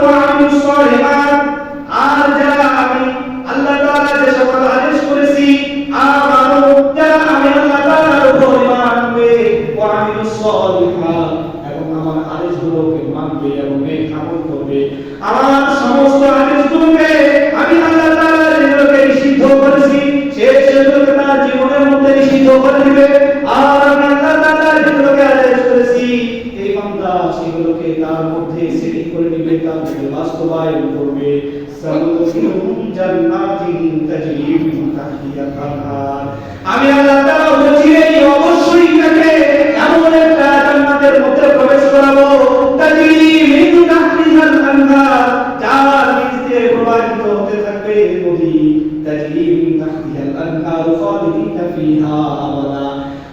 ওয়া আমিলুস সালিহাত, আর যারা আমি আল্লাহ তাআলা যে সকল আদেশ করেছি, আমানু, যারা আমি আল্লাহ তাআলার উপর ঈমান আনবে, ওয়া আমিলুস সালিহাত, এবং আমার আদেশগুলোকে মানবে এবং নেক আমল করবে। আমার সমস্ত আদেশগুলোকে আমি আল্লাহ তাআলা যেগুলোকে নিষিদ্ধ করেছি সেগুলোকে তার জীবনের মধ্যে নিষিদ্ধ করে দিবে। আর আমি আল্লাহ তাআলা যেগুলোকে আদেশ করেছি এই বান্দা সেগুলোকে তার মধ্যে সেটিং করে নিবে, তার মধ্যে বাস্তবায়ন করবে। সানুদখিলুহুম জান্নাতিন তাজরি মিন তাহতিহাল আনহার, আমি আল্লাহ তাআলা বলছি এই অবশ্যই তাকে এমন একটা জান্নাতের মধ্যে প্রবেশ করাবো, তাজরি মিন তাহতিহাল আনহার, যার নিচ দিয়ে প্রবাহিত হতে থাকবে নদী, তাজরি মিন তাহতিহাল আনহার খালিদিনা ফিহা আবাদা।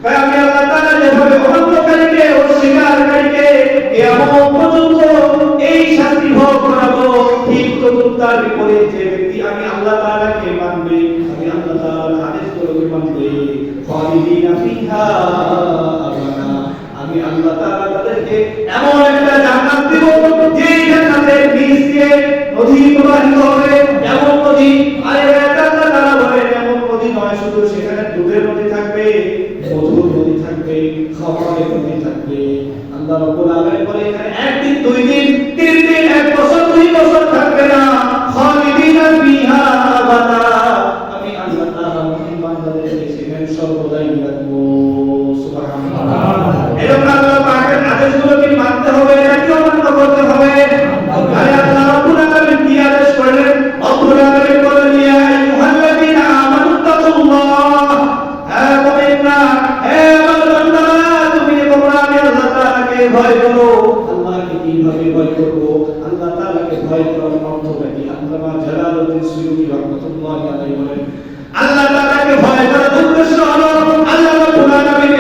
তাই আমি আল্লাহ তাআলা যেভাবে অবাধ্যকারীকে অস্বীকারীকে কিয়ামত পর্যন্ত এই শাস্তি ভোগ করাবো, ঠিক তদ্রুপ তার বিপরীত যে ব্যক্তি আমি আল্লাহ তাআলাকে মানবে, আমি আল্লাহ তাআলার আদেশগুলোকে মানবে, খালিদিনা ফিহা আবাদা, আমি আল্লাহ তাআলা তাদেরকে এমন একটা জান্নাত দেব যে জান্নাতের নিচ দিয়ে নদী প্রবাহিত হবে, এমন নদী, আরে আল্লাহ তাআলা বলেন এমন নদী নয় শুধু সেখানে দুধের নদী থাকবে, মধুর নদী থাকবে, খাবারের নদী থাকবে। আল্লাহ রাব্বুল আলামিন বলে এখানে একদিন, দুই দিন, তিন দিন, এক বছর, 2 বছর থাকবে না, খালিদিনা ফিহা আবাদা, আমি আল্লাহ তাআলা মুমিন বান্দাদেরকে সেখানে সর্বদাই রাখবো। সুবহানাল্লাহ। এরকম আল্লাহ পাকের আদেশগুলোকে মানতে হবে নাকি অমান্য করতে হবে? আরে আল্লাহ রাব্বুল আলামিন কি আদেশ করলেন? রব্বুল আলামিন বলেন ইয়া আইয়ুহাল্লাযীনা আমানু তাকুল্লাহ, হে মুমিনরা, হে আমার বান্দারা, তুমি তোমরা আমি আল্লাহ তাআলাকে ভয় করো। আল্লাহকে কিভাবে ভয় করব? আল্লাহ তাআলাকে ভয় করার অর্থটা কি? আল্লামা জালালউদ্দিন সুয়ুতী রাহমাতুল্লাহি আলাইহি বলেন আল্লাহ তাআলাকে ভয় করার উদ্দেশ্য হলো আল্লাহ রাব্বুল আলামিন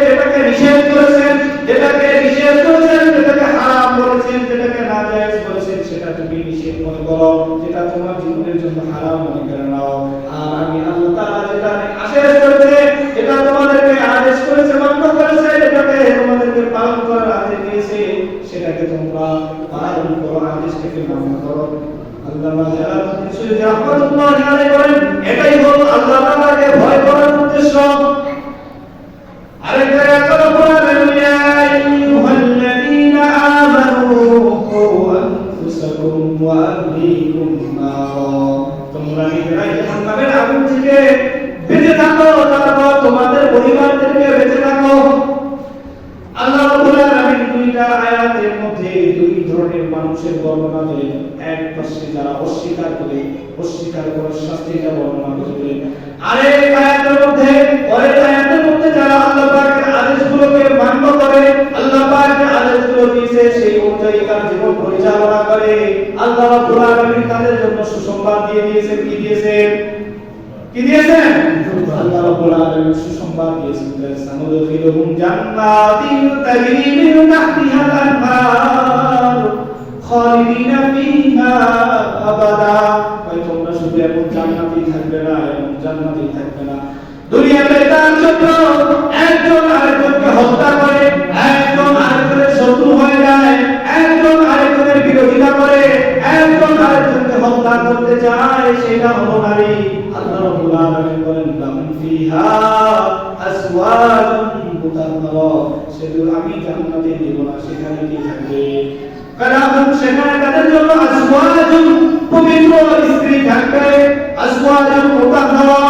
যেটাকে নিষেধ করেছেন, যেটাকে হারাম বলেছেন, যেটাকে নাজায়েজ বলেছেন, সেটা তুমি নিষেধ মনে করো, যেটা তোমার জীবনের জন্য হারাম মনে করে নাও। আর আমি আল্লাহ তাআলা যেটা আদেশ করেছে, যেটা তোমাদেরকে আদেশ করেছে, মান্য করেছে, যেটাকে তোমাদেরকে পালন করার আদেশ দিয়েছে, সেটাকে তোমরা পালন করো, আদেশটাকে মান্য করো। আল্লামা জালালউদ্দিন সুয়ুতী রাহমাতুল্লাহি আলাইহি বলেন এটাই হলো আল্লাহ তাআলাকে ভয় করার উদ্দেশ্য। আরেকটা আয়াত বলেন ইয়া আইয়ুহাল্লাযীনা আমানু কু আনফুসাকুম ওয়া আহলিকুম নারা, তোমরা নিজেরাই জাহান্নামের আগুন থেকে বেঁচে থাকো, তারপর তোমাদের পরিবারদেরকে বেঁচে থাকো। আল্লাহ রাব্বুল আলামিন দুইটা আয়াতের মধ্যে দুই ধরনের মানুষের বর্ণনা দিলেন। এক পাশে যারা অস্বীকার করার শাস্তিটা বর্ণনা করলেন। আরেক আয়াতের মধ্যে যারা আল্লাহ পাকের আদেশগুলোকে মান্য করে, আল্লাহ পাকের আদেশগুলো দিয়েছে সেই অনুযায়ী তার জীবন পরিচালনা করে, আল্লাহ রাব্বুল আলামিন তাদের জন্য সুসংবাদ দিয়ে দিয়েছেন। কি দিয়েছেন? আল্লাহ রাব্বুল আলামিন সুসংবাদ দিয়েছেন, সানুদখিলুহুম জান্নাতিন তাজরি মিন তাহতিহাল আনহার খালিদিনা ফিহা আবাদা, তোমরা শুধু এখন জান্নাতেই থাকবে না, এবং জান্নাতেই থাকবে না, দুনিয়াতে তার জন্য একজন আরেকজনকে হত্যা করে, একজন আরেকজনের শত্রু হয়ে যায়, একজন আরেকজনের বিরোধিতা করে, একজন আরেকজনকে হত্যা করতে চায়, সেটা হলো নারী। আল্লাহ রাব্বুল আলামিন বলেন লাহুম ফিহা আসওয়াজুন মুতাহহারা, সেগুলো আমি জান্নাতে দেব না, সেখানে কি থাকবে? কারণ সেখানে তাদের জন্য আসওয়াজুন পবিত্র স্ত্রী থাকবে, আসওয়াজুন মুতাহহারা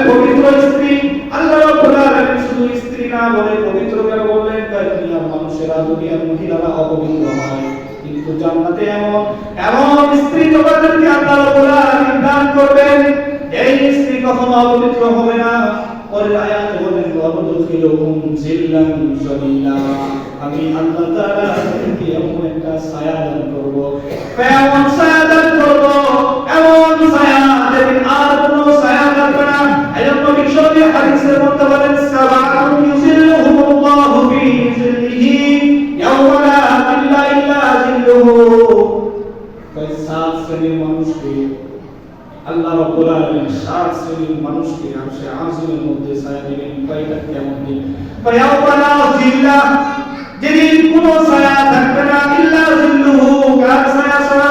পবিত্র স্ত্রী। আল্লাহ রাব্বুল আলামিন শুধু স্ত্রী না বলে পবিত্র করে বললেন, দুনিয়ার মানুষেরা, দুনিয়ার মহিলারা অপবিত্র হয়, কিন্তু জান্নাতে এমন স্ত্রী তোমাদেরকে আল্লাহ রাব্বুল আলামিন দান করবেন, এই স্ত্রী কখনো অপবিত্র হবে না। পরের আয়াতে বলেন ওয়াদখিলুহুম জিল্লান যালিলা, আমি আল্লাহ তাআলা তাদেরকে এমন একটা ছায়া দান করব, এমন ছায়া দান করব, এমন ছায়া যেদিন আর কোনো ছায়া থাকবে না। এজন্য বিশ্বনবী হাদিসের মধ্যে বলেন সাবাতুন ইউযিল্লুহুমুল্লাহু ফি জিল্লিহি ইয়াওমা লা জিল্লা ইল্লা জিল্লুহু, কয় 7 শ্রেণীর মানুষকে আল্লাহ রাব্বুল আলামিন 7 শ্রেণীর মানুষকে আরশে আজিমের মধ্যে ছায়া দিবেন। কয়টা কেমন দিন? ইয়াওমা লা জিল্লা, যেদিন কোনো ছায়া থাকবে না, ইল্লা জিল্লুহু, কার ছায়া ছাড়া?